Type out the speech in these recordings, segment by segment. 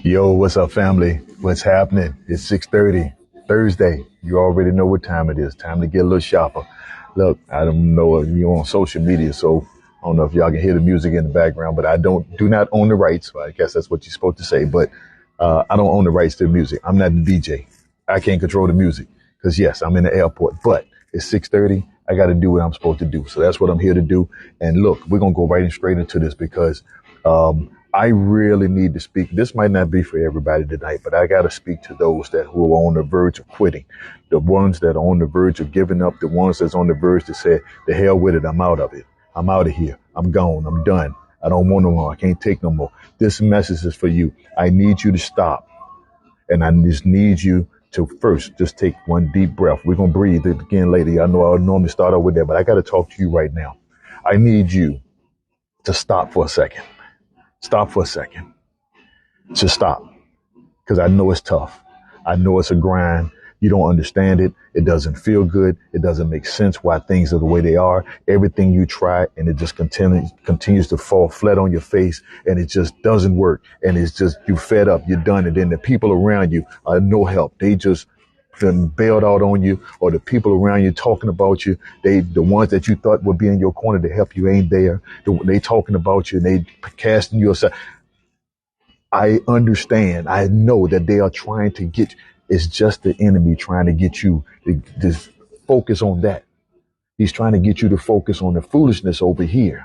Yo, what's up, family? What's happening? It's 6:30 Thursday. You already know what time it is. Time to get a little sharper. Look, I don't know if you're on social media, so I don't know if y'all can hear the music in the background, but I do not own the rights. So I guess that's what you're supposed to say, but I don't own the rights to the music. I'm not the DJ. I can't control the music because yes, I'm in the airport, but it's 6:30. I got to do what I'm supposed to do. So that's what I'm here to do. And look, we're going to go right and straight into this because I really need to speak. This might not be for everybody tonight, but I got to speak to those that who are on the verge of quitting, the ones that are on the verge of giving up, the ones that's on the verge to say, the hell with it. I'm out of it. I'm out of here. I'm gone. I'm done. I don't want no more. I can't take no more. This message is for you. I need you to stop. And I just need you to first just take one deep breath. We're going to breathe it again later. I know I normally start out with that, but I got to talk to you right now. I need you to stop for a second. Stop for a second. Just stop. Because I know it's tough. I know it's a grind. You don't understand it. It doesn't feel good. It doesn't make sense why things are the way they are. Everything you try and it just continues to fall flat on your face and it just doesn't work. And it's just, you fed up, you're done. And then the people around you are no help. They just done bailed out on you, or the people around you talking about you. The ones that you thought would be in your corner to help you ain't there. They talking about you and they casting you aside. I understand. I know that they are trying to get, it's just the enemy trying to get you to focus on that. He's trying to get you to focus on the foolishness over here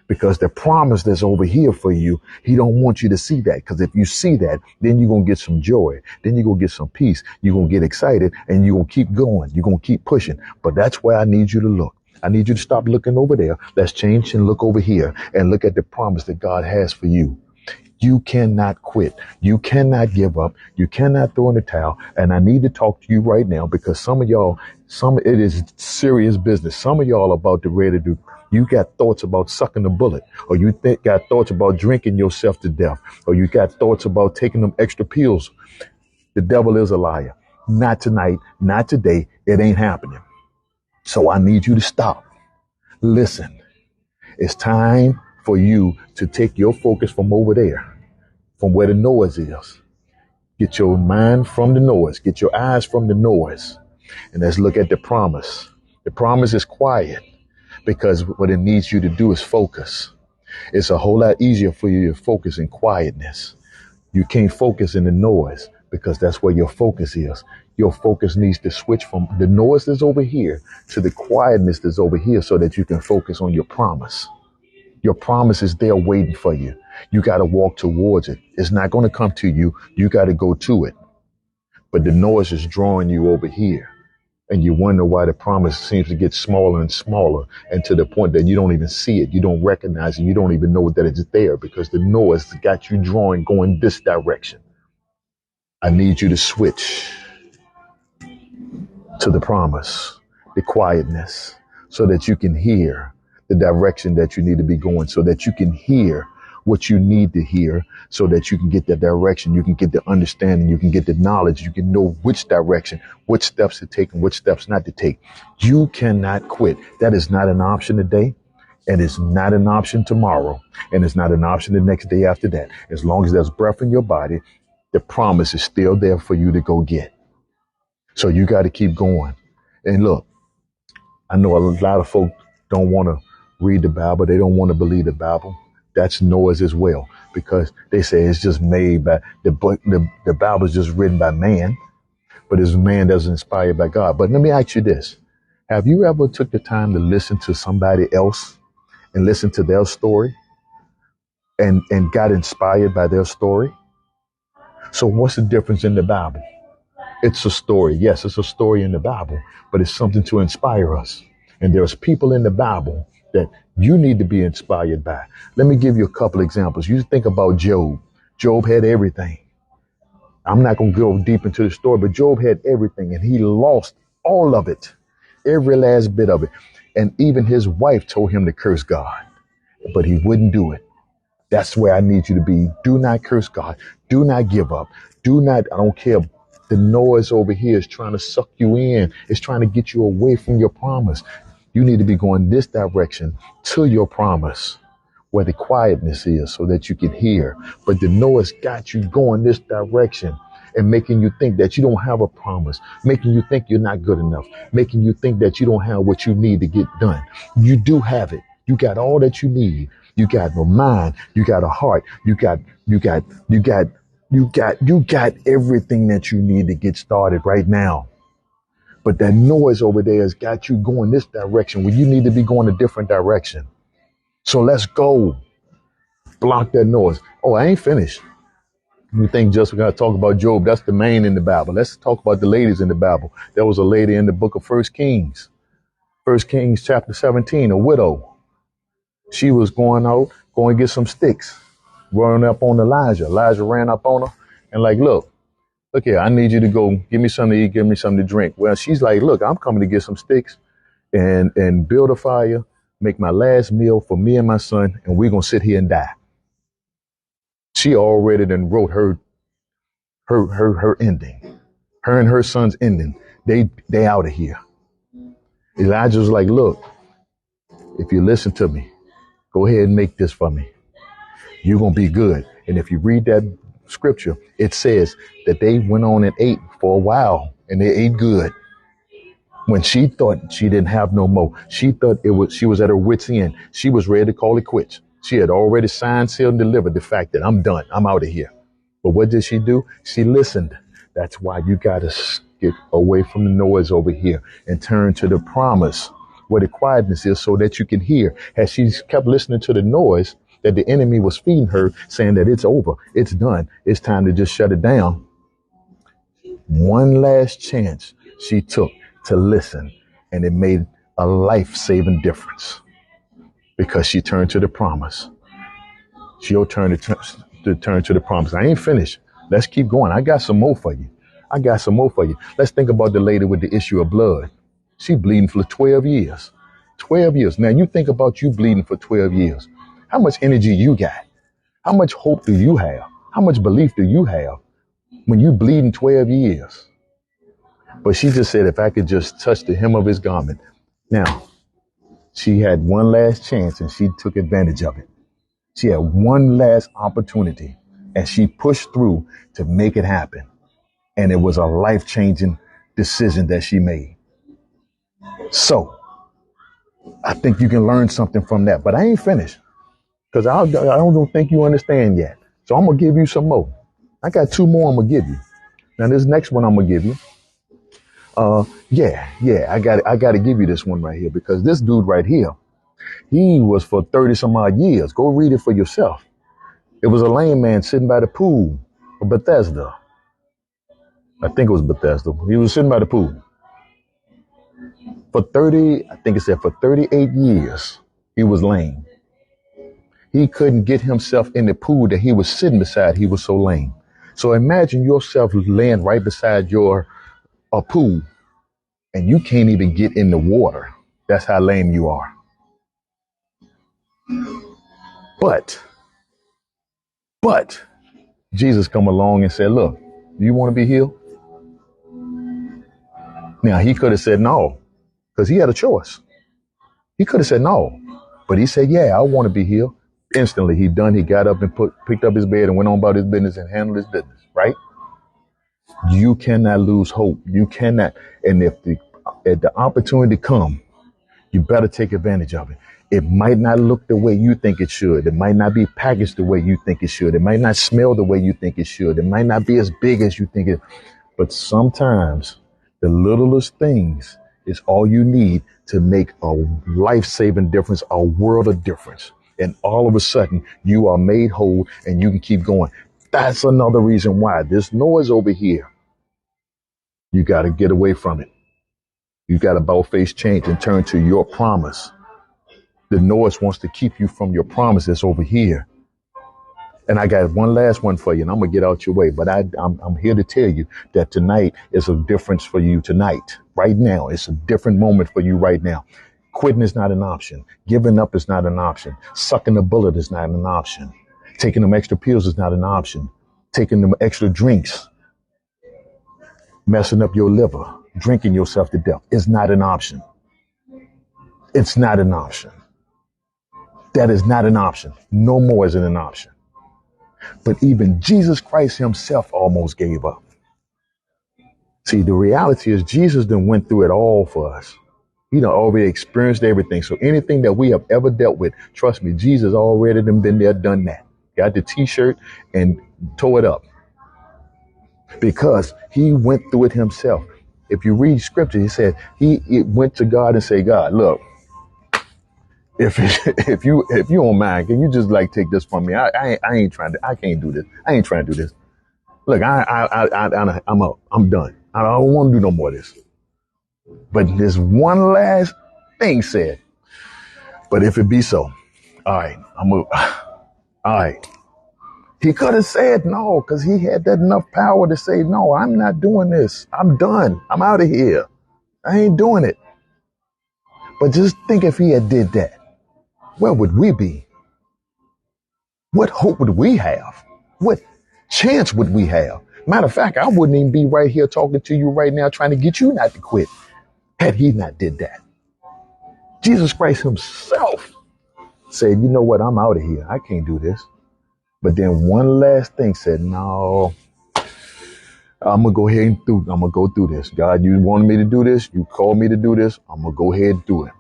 because the promise that's over here for you, he don't want you to see that. Because if you see that, then you're going to get some joy. Then you're going to get some peace. You're going to get excited and you're going to keep going. You're going to keep pushing. But that's where I need you to look. I need you to stop looking over there. Let's change and look over here and look at the promise that God has for you. You cannot quit. You cannot give up. You cannot throw in the towel. And I need to talk to you right now because some of y'all, it is serious business. Some of y'all are about to ready to, you got thoughts about sucking the bullet, or you got thoughts about drinking yourself to death, or you got thoughts about taking them extra pills. The devil is a liar. Not tonight, not today. It ain't happening. So I need you to stop. Listen, it's time for you to take your focus from over there, from where the noise is. Get your mind from the noise. Get your eyes from the noise. And let's look at the promise. The promise is quiet because what it needs you to do is focus. It's a whole lot easier for you to focus in quietness. You can't focus in the noise because that's where your focus is. Your focus needs to switch from the noise that's over here to the quietness that's over here so that you can focus on your promise. Your promise is there waiting for you. You got to walk towards it. It's not going to come to you. You got to go to it. But the noise is drawing you over here. And you wonder why the promise seems to get smaller and smaller, and to the point that you don't even see it. You don't recognize it. You don't even know that it's there because the noise got you drawing going this direction. I need you to switch to the promise, the quietness, so that you can hear the direction that you need to be going, so that you can hear what you need to hear, so that you can get that direction, you can get the understanding, you can get the knowledge, you can know which direction, which steps to take and which steps not to take. You cannot quit. That is not an option today, and it's not an option tomorrow, and it's not an option the next day after that. As long as there's breath in your body, the promise is still there for you to go get. So you got to keep going. And look, I know a lot of folk don't want to read the Bible. They don't want to believe the Bible. That's noise as well, because they say it's just made by the book. The Bible is just written by man, but it's man that's inspired by God. But let me ask you this. Have you ever took the time to listen to somebody else and listen to their story and got inspired by their story? So what's the difference in the Bible? It's a story. Yes, it's a story in the Bible, but it's something to inspire us. And there's people in the Bible that you need to be inspired by. Let me give you a couple examples. You think about Job. Job had everything. I'm not going to go deep into the story, but Job had everything and he lost all of it, every last bit of it. And even his wife told him to curse God, but he wouldn't do it. That's where I need you to be. Do not curse God. Do not give up. I don't care. The noise over here is trying to suck you in. It's trying to get you away from your promise. You need to be going this direction to your promise. where the quietness is so that you can hear. But the noise got you going this direction and making you think that you don't have a promise, making you think you're not good enough, making you think that you don't have what you need to get done. You do have it. You got all that you need. You got a mind. You got a heart. You got everything that you need to get started right now. But that noise over there has got you going this direction when you need to be going a different direction. So let's go. Block that noise. Oh, I ain't finished. You think just we're going to talk about Job? That's the main in the Bible. Let's talk about the ladies in the Bible. There was a lady in the book of First Kings chapter 17, a widow. She was going to get some sticks, running up on Elijah. Elijah ran up on her and like, look here, I need you to go give me something to eat, give me something to drink. Well, she's like, look, I'm coming to get some sticks and build a fire, make my last meal for me and my son, and we're going to sit here and die. She already then wrote her ending, her and her son's ending. They out of here. Elijah was like, look, if you listen to me, go ahead and make this for me. You're going to be good. And if you read that scripture, it says that they went on and ate for a while and they ate good. When she thought she didn't have no more, she thought she was at her wit's end. She was ready to call it quits. She had already signed, sealed, and delivered the fact that I'm done. I'm out of here. But what did she do? She listened. That's why you got to get away from the noise over here and turn to the promise where the quietness is so that you can hear. As she kept listening to the noise that the enemy was feeding her, saying that it's over, it's done, it's time to just shut it down. One last chance she took to listen, and it made a life-saving difference because she turned to the promise. She'll turn to the promise. I ain't finished. Let's keep going. I got some more for you. Let's think about the lady with the issue of blood. She bleeding for 12 years. 12 years. Now you think about you bleeding for 12 years. How much energy you got? How much hope do you have? How much belief do you have when you bleeding 12 years? But she just said, if I could just touch the hem of his garment. Now, she had one last chance and she took advantage of it. She had one last opportunity and she pushed through to make it happen. And it was a life-changing decision that she made. So I think you can learn something from that, but I ain't finished because I don't think you understand yet. So I'm going to give you some more. I got two more I'm going to give you. Now this next one I'm going to give you. I got to give you this one right here because this dude right here, he was for 30 some odd years. Go read it for yourself. It was a lame man sitting by the pool of Bethesda. I think it was Bethesda. He was sitting by the pool. For 38 years, he was lame. He couldn't get himself in the pool that he was sitting beside. He was so lame. So imagine yourself laying right beside a pool and you can't even get in the water. That's how lame you are. But Jesus come along and said, look, do you want to be healed? Now he could have said no, because he had a choice. He could have said no, but he said, yeah, I want to be healed. Instantly he got up and picked up his bed and went on about his business and handled his business, right? You cannot lose hope. You cannot. And if the opportunity come, you better take advantage of it. It might not look the way you think it should. It might not be packaged the way you think it should. It might not smell the way you think it should. It might not be as big as you think it. But sometimes the littlest things is all you need to make a life-saving difference, a world of difference. And all of a sudden you are made whole and you can keep going. That's another reason why this noise over here, you got to get away from it. You got to about-face change and turn to your promise. The noise wants to keep you from your promise that's over here. And I got one last one for you, and I'm going to get out your way. But I'm here to tell you that tonight is a difference for you tonight. Right now, it's a different moment for you right now. Quitting is not an option. Giving up is not an option. Sucking the bullet is not an option. Taking them extra pills is not an option. Taking them extra drinks, messing up your liver, drinking yourself to death is not an option. It's not an option. That is not an option. No more is it an option. But even Jesus Christ himself almost gave up. See, the reality is Jesus done went through it all for us. He done already experienced everything. So anything that we have ever dealt with, trust me, Jesus already done been there, done that. Got the t-shirt and tore it up. Because he went through it himself. If you read scripture, he said he went to God and said, God, look, if you don't mind, can you just like take this from me? I ain't trying to. I can't do this. I ain't trying to do this. Look, I'm done. I don't want to do no more of this. But there's one last thing said. But if it be so, all right, all right. He could have said no, because he had that enough power to say, no, I'm not doing this. I'm done. I'm out of here. I ain't doing it. But just think if he had did that, where would we be? What hope would we have? What chance would we have? Matter of fact, I wouldn't even be right here talking to you right now trying to get you not to quit had he not did that. Jesus Christ himself said, you know what? I'm out of here. I can't do this. But then one last thing said, no, I'm going to go ahead and I'm going to go through this. God, you wanted me to do this. You called me to do this. I'm going to go ahead and do it.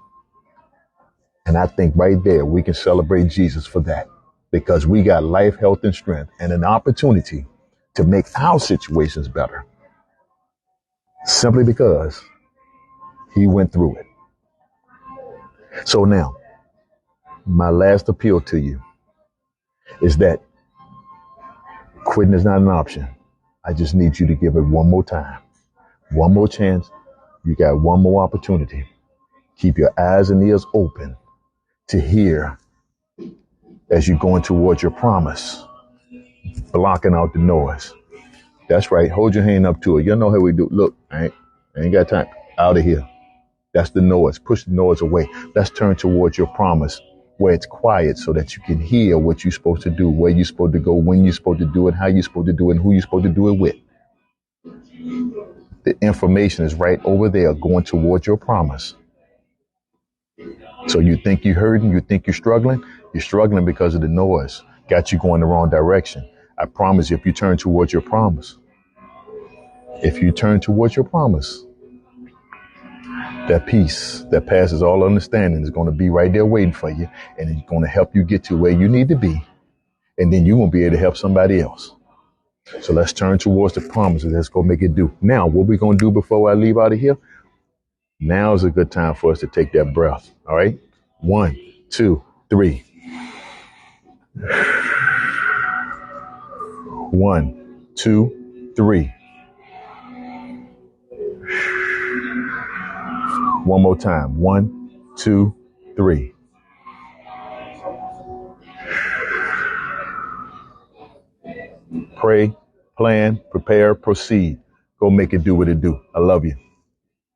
And I think right there, we can celebrate Jesus for that, because we got life, health, and strength and an opportunity to make our situations better simply because he went through it. So now, my last appeal to you is that quitting is not an option. I just need you to give it one more time, one more chance. You got one more opportunity. Keep your eyes and ears open to hear as you're going towards your promise, blocking out the noise. That's right. Hold your hand up to it. You know how we do. Look, I ain't got time. Out of here. That's the noise. Push the noise away. Let's turn towards your promise where it's quiet so that you can hear what you're supposed to do, where you're supposed to go, when you're supposed to do it, how you're supposed to do it, and who you're supposed to do it with. The information is right over there going towards your promise. So you think you're hurting, you think you're struggling because of the noise. Got you going the wrong direction. I promise you, if you turn towards your promise, that peace that passes all understanding is going to be right there waiting for you, and it's going to help you get to where you need to be. And then you're going to be able to help somebody else. So let's turn towards the promise and let's go make it do. Now, what we're going to do before I leave out of here, now is a good time for us to take that breath. All right. 1, 2, 3. 1, 2, 3. One more time. 1, 2, 3. Pray, plan, prepare, proceed. Go make it do what it do. I love you.